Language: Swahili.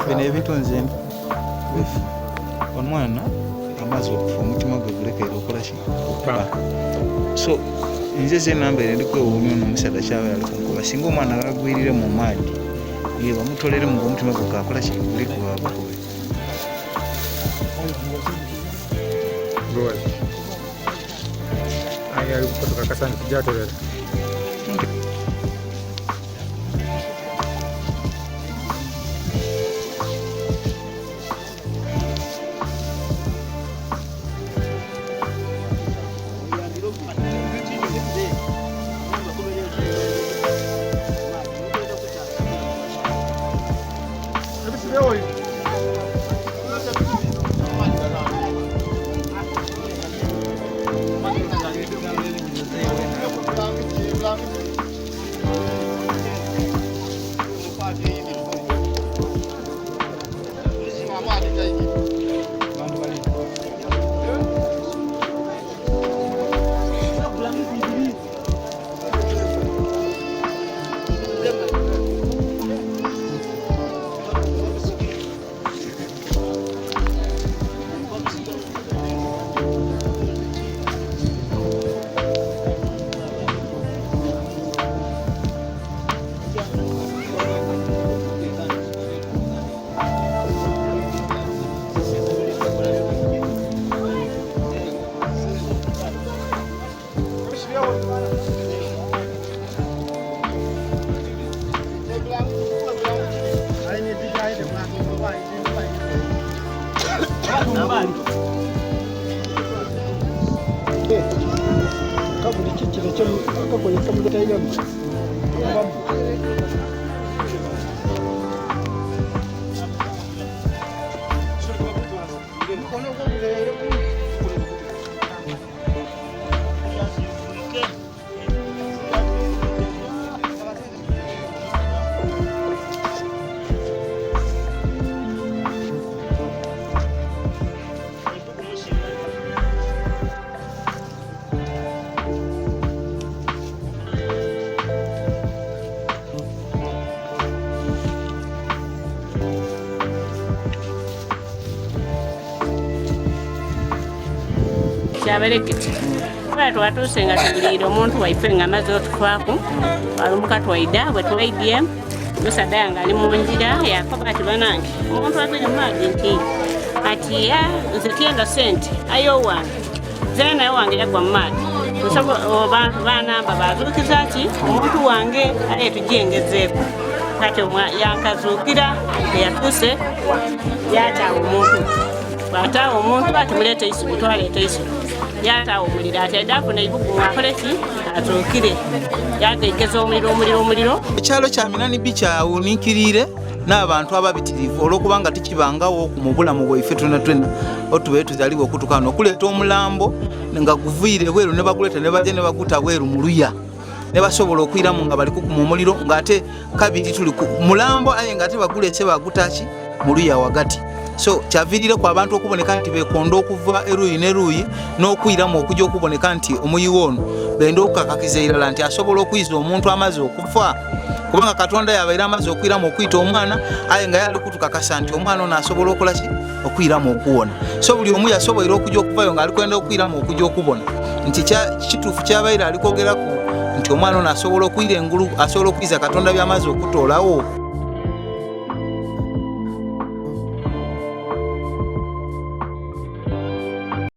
bino ebintu nze omwana amaze okufa omutima gwe gulekeera okola ki okuba so nze ze nambeere ndikwewuunya ono omusaadde kyaba yali kunkuba singa omwana agagwirire mu maadi ye bamutolere mu omutima gwe kakola ki guli gwabakube ayali kukotoka kasani kujatolera kyabalekete kuba twatuuse nga tubuliire omuntu waife nga amaze otufaako alumuka twaida bwe twaidye musadde yange ali mu njira yakoba ati banange omuntu aziri mumaadi nti ati nze tyenda sente ayo wange zene naye wange yagwa mu maadi abantu banamba bazuukiza ati omuntu wange aye tujengezeeko kati yankazukira eyatuuse yataawa omuntu bwataawa omuntu bati muleeta eisubu twaleeta eisubu yataawa omuliro ati aidde afuna ebuguma akoleki azuukire yageigeza omuliro. Ekyalo kya Minani kyawuniikirire n'abantu ababitirivu olw'okubanga tukibangawo ku mubulamu bwaife twena otubeere tuzalibwa okutukano okuleeta omulambo nga guviire bweru ne baguleeta ne bajja ne baguta bweru mu luya ne basobola okwiramu nga bali kukuma omuliro ng'ate kabiri tuli ku mulambo aye ng'ate bagulese bagutaki mu luya wagati. So kyaviirire ku abantu okuboneka nti beekonda okuva eruuyi n'eruuyi n'okwiramu okujja okuboneka nti omuyiwa ono benda okukakakiza irala nti asobola okuyiza omuntu amaze okufa kubanga Katonda yabaire amaze okwiramu okuyita omwana aye nga yali kutukakasa nti omwana ono asobola okukola ki okwiramu okuwona. So buli omu yasobola okujja okuvayo ng'ali kwenda okwiramu okujja okubona nti kituufu kyabaire ali kwogeraku nti omwana ono asobola okuyira engulu asobola okuyiza Katonda by'amaze okutoolawo.